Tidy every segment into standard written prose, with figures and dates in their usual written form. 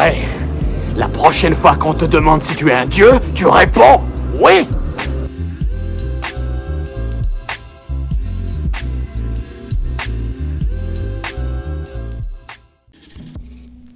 Hey, la prochaine fois qu'on te demande si tu es un dieu, tu réponds oui.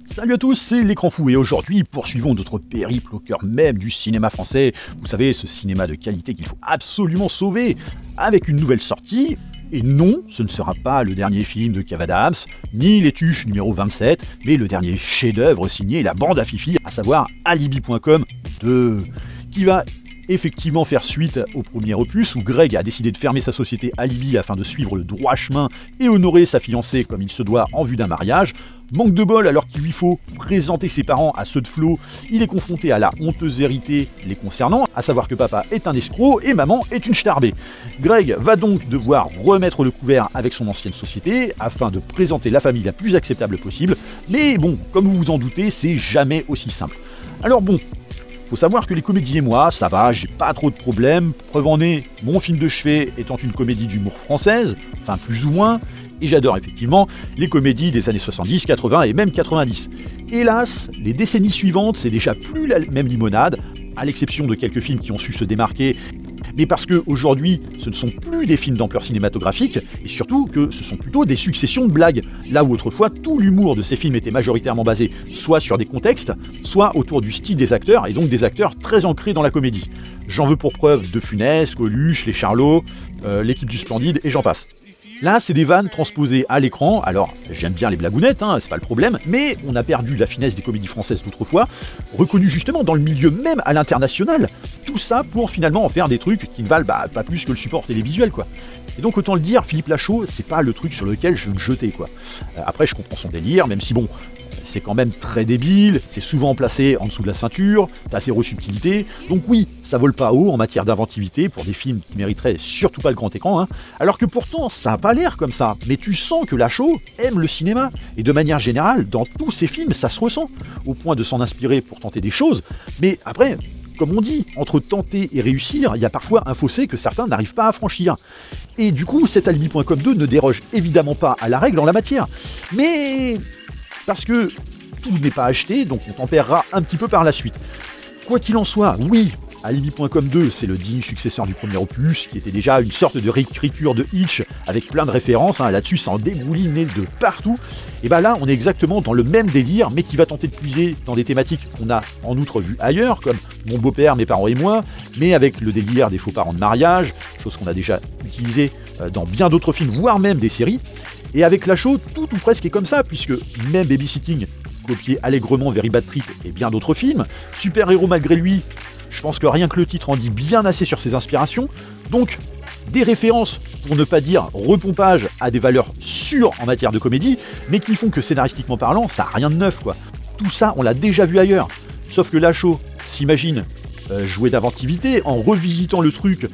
Salut à tous, c'est l'Écran Fou et aujourd'hui poursuivons notre périple au cœur même du cinéma français. Vous savez, ce cinéma de qualité qu'il faut absolument sauver avec une nouvelle sortie. Et non, ce ne sera pas le dernier film de Kev Adams, ni Les Tuches numéro 27, mais le dernier chef-d'œuvre signé la bande à Fifi, à savoir Alibi.com 2, qui va effectivement faire suite au premier opus où Greg a décidé de fermer sa société Alibi afin de suivre le droit chemin et honorer sa fiancée comme il se doit en vue d'un mariage. Manque de bol, alors qu'il lui faut présenter ses parents à ceux de Flo, il est confronté à la honteuse vérité les concernant, à savoir que papa est un escroc et maman est une starbée. Greg va donc devoir remettre le couvert avec son ancienne société afin de présenter la famille la plus acceptable possible, mais bon, comme vous vous en doutez, c'est jamais aussi simple. Alors bon, faut savoir que les comédies et moi, ça va, j'ai pas trop de problèmes. Preuve en est, mon film de chevet étant une comédie d'humour française, enfin plus ou moins, et j'adore effectivement les comédies des années 70, 80 et même 90. Hélas, les décennies suivantes, c'est déjà plus la même limonade, à l'exception de quelques films qui ont su se démarquer, mais parce qu'aujourd'hui, ce ne sont plus des films d'ampleur cinématographique, et surtout que ce sont plutôt des successions de blagues, là où autrefois tout l'humour de ces films était majoritairement basé soit sur des contextes, soit autour du style des acteurs, et donc des acteurs très ancrés dans la comédie. J'en veux pour preuve De Funès, Coluche, Les Charlots, l'équipe du Splendide, et j'en passe. Là, c'est des vannes transposées à l'écran, alors j'aime bien les blagounettes, c'est pas le problème, mais on a perdu la finesse des comédies françaises d'autrefois, reconnues justement dans le milieu même à l'international, tout ça pour finalement en faire des trucs qui ne valent pas plus que le support télévisuel, quoi. Et donc autant le dire, Philippe Lachaud, c'est pas le truc sur lequel je veux me jeter, quoi. Après, je comprends son délire, même si bon, c'est quand même très débile, c'est souvent placé en dessous de la ceinture, t'as zéro subtilité, donc oui, ça vole pas haut en matière d'inventivité pour des films qui mériteraient surtout pas le grand écran, alors que pourtant ça a pas l'air comme ça, mais tu sens que Lachaud aime le cinéma, et de manière générale, dans tous ses films, ça se ressent, au point de s'en inspirer pour tenter des choses, mais après, comme on dit, entre tenter et réussir, il y a parfois un fossé que certains n'arrivent pas à franchir. Et du coup, cet Alibi.com 2 ne déroge évidemment pas à la règle en la matière, mais parce que tout n'est pas acheté, donc on tempérera un petit peu par la suite. Quoi qu'il en soit, oui, Alibi.com 2, c'est le digne successeur du premier opus, qui était déjà une sorte de réécriture de Hitch, avec plein de références, là-dessus ça en dégoulinait de partout, et là on est exactement dans le même délire, mais qui va tenter de puiser dans des thématiques qu'on a en outre vues ailleurs, comme Mon beau-père, mes parents et moi, mais avec le délire des faux parents de mariage, chose qu'on a déjà utilisée dans bien d'autres films, voire même des séries. Et avec Lachaud, tout ou presque est comme ça, puisque même Babysitting copiait allègrement Very Bad Trip et bien d'autres films, Super Héros malgré lui, je pense que rien que le titre en dit bien assez sur ses inspirations, donc des références, pour ne pas dire repompage, à des valeurs sûres en matière de comédie, mais qui font que scénaristiquement parlant, ça n'a rien de neuf, quoi. Tout ça, on l'a déjà vu ailleurs, sauf que Lachaud s'imagine jouer d'inventivité en revisitant le truc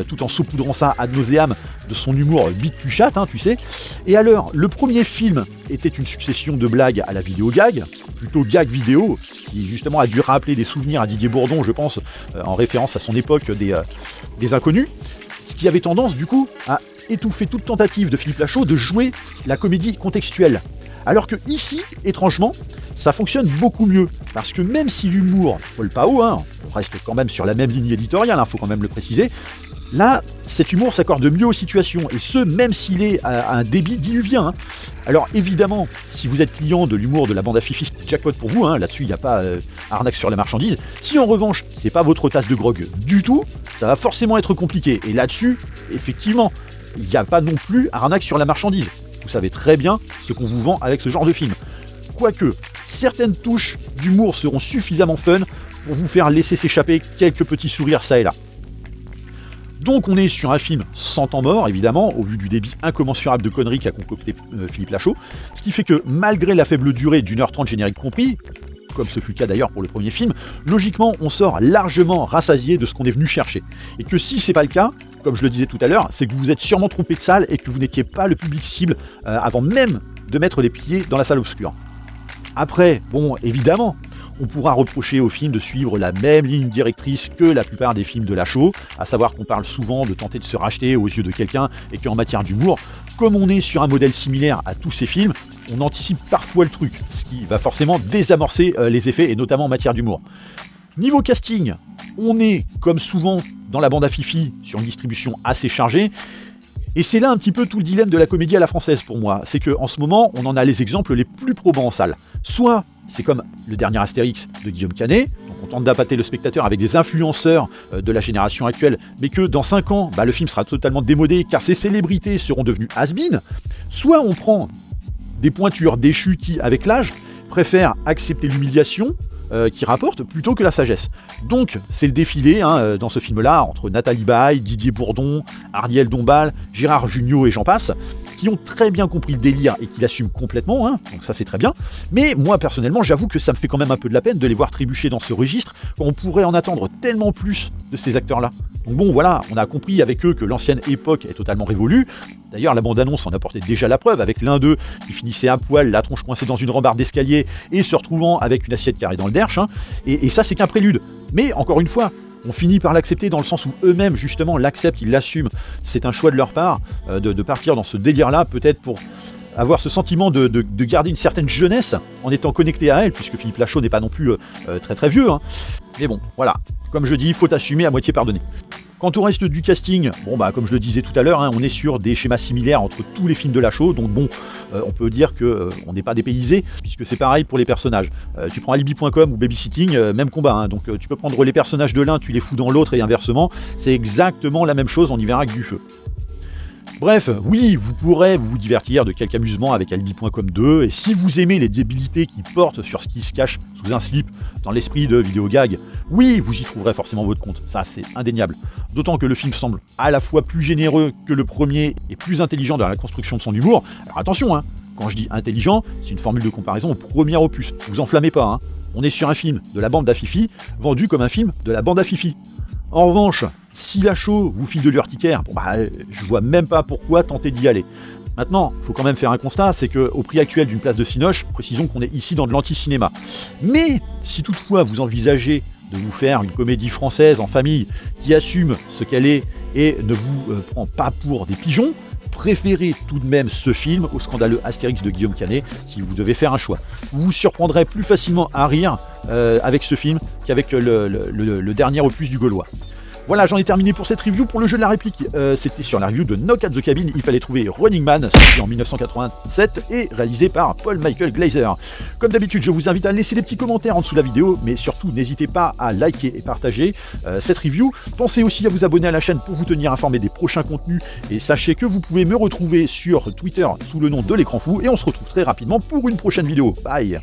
tout en saupoudrant ça ad nauseam de son humour bite cul chatte, tu sais. Et alors, le premier film était une succession de blagues à la vidéo gag, plutôt gag vidéo, qui justement a dû rappeler des souvenirs à Didier Bourdon, je pense, en référence à son époque des Inconnus, ce qui avait tendance du coup à étouffer toute tentative de Philippe Lachaud de jouer la comédie contextuelle. Alors que ici, étrangement, ça fonctionne beaucoup mieux, parce que même si l'humour vole pas haut, on reste quand même sur la même ligne éditoriale, faut quand même le préciser, là, cet humour s'accorde mieux aux situations, et ce, même s'il est à un débit diluvien. Alors évidemment, si vous êtes client de l'humour de la bande à Fifi, c'est jackpot pour vous, là-dessus il n'y a pas arnaque sur la marchandise. Si en revanche, c'est pas votre tasse de grog du tout, ça va forcément être compliqué, et là-dessus, effectivement, il n'y a pas non plus arnaque sur la marchandise. Vous savez très bien ce qu'on vous vend avec ce genre de film. Quoique, certaines touches d'humour seront suffisamment fun pour vous faire laisser s'échapper quelques petits sourires ça et là. Donc on est sur un film sans temps mort, évidemment, au vu du débit incommensurable de conneries qu'a concocté Philippe Lachaud, ce qui fait que malgré la faible durée d'1h30 générique compris, comme ce fut le cas d'ailleurs pour le premier film, logiquement on sort largement rassasié de ce qu'on est venu chercher. Et que si c'est pas le cas, comme je le disais tout à l'heure, c'est que vous vous êtes sûrement trompé de salle et que vous n'étiez pas le public cible avant même de mettre les pieds dans la salle obscure. Après, bon, évidemment, On pourra reprocher au film de suivre la même ligne directrice que la plupart des films de Lachaud, à savoir qu'on parle souvent de tenter de se racheter aux yeux de quelqu'un et qu'en matière d'humour, comme on est sur un modèle similaire à tous ces films, on anticipe parfois le truc, ce qui va forcément désamorcer les effets, et notamment en matière d'humour. Niveau casting, on est, comme souvent dans la bande à Fifi, sur une distribution assez chargée. Et c'est là un petit peu tout le dilemme de la comédie à la française pour moi. C'est qu'en ce moment, on en a les exemples les plus probants en salle. Soit c'est comme le dernier Astérix de Guillaume Canet, donc on tente d'appâter le spectateur avec des influenceurs de la génération actuelle, mais que dans 5 ans, le film sera totalement démodé car ces célébrités seront devenues has-been. Soit on prend des pointures déchues qui, avec l'âge, préfèrent accepter l'humiliation qui rapporte plutôt que la sagesse. Donc c'est le défilé dans ce film-là entre Nathalie Baye, Didier Bourdon, Ariel Dombal, Gérard Jugnot et j'en passe, qui ont très bien compris le délire et qui l'assument complètement, donc ça c'est très bien. Mais moi personnellement, j'avoue que ça me fait quand même un peu de la peine de les voir trébucher dans ce registre, quand on pourrait en attendre tellement plus de ces acteurs-là. Donc bon voilà, on a compris avec eux que l'ancienne époque est totalement révolue. D'ailleurs, la bande-annonce en apportait déjà la preuve, avec l'un d'eux qui finissait à poil, la tronche coincée dans une rambarde d'escalier et se retrouvant avec une assiette carrée dans le derche. Et ça, c'est qu'un prélude. Mais encore une fois, on finit par l'accepter dans le sens où eux-mêmes, justement, l'acceptent, ils l'assument. C'est un choix de leur part de partir dans ce délire-là, peut-être pour avoir ce sentiment de garder une certaine jeunesse en étant connecté à elle, puisque Philippe Lachaud n'est pas non plus très très vieux. Mais bon, voilà. Comme je dis, il faut assumer, à moitié pardonner. Quant au reste du casting, comme je le disais tout à l'heure, on est sur des schémas similaires entre tous les films de Lachaud, donc on peut dire qu'on n'est pas dépaysé, puisque c'est pareil pour les personnages. Tu prends Alibi.com ou Babysitting, même combat, donc tu peux prendre les personnages de l'un, tu les fous dans l'autre et inversement, c'est exactement la même chose, on y verra que du feu. Bref, oui, vous pourrez vous divertir de quelques amusements avec Alibi.com 2, et si vous aimez les débilités qui portent sur ce qui se cache sous un slip dans l'esprit de vidéogag, oui, vous y trouverez forcément votre compte, ça c'est indéniable. D'autant que le film semble à la fois plus généreux que le premier et plus intelligent dans la construction de son humour. Alors attention, quand je dis intelligent, c'est une formule de comparaison au premier opus, vous enflammez pas, on est sur un film de la bande à Fifi, vendu comme un film de la bande à Fifi. En revanche, si Lachaud vous file de l'urticaire, je vois même pas pourquoi tenter d'y aller. Maintenant, il faut quand même faire un constat, c'est qu'au prix actuel d'une place de Cinoche, précisons qu'on est ici dans de l'anti-cinéma. Mais si toutefois vous envisagez de vous faire une comédie française en famille qui assume ce qu'elle est et ne vous prend pas pour des pigeons, préférez tout de même ce film au scandaleux Astérix de Guillaume Canet si vous devez faire un choix. Vous vous surprendrez plus facilement à rire avec ce film qu'avec le dernier opus du Gaulois. Voilà, j'en ai terminé pour cette review. Pour le jeu de la réplique, c'était sur la review de Knock at the Cabin. Il fallait trouver Running Man, sorti en 1987 et réalisé par Paul Michael Glaser. Comme d'habitude, je vous invite à laisser des petits commentaires en dessous de la vidéo, mais surtout n'hésitez pas à liker et partager cette review. Pensez aussi à vous abonner à la chaîne pour vous tenir informé des prochains contenus, et sachez que vous pouvez me retrouver sur Twitter sous le nom de l'écran fou, et on se retrouve très rapidement pour une prochaine vidéo. Bye.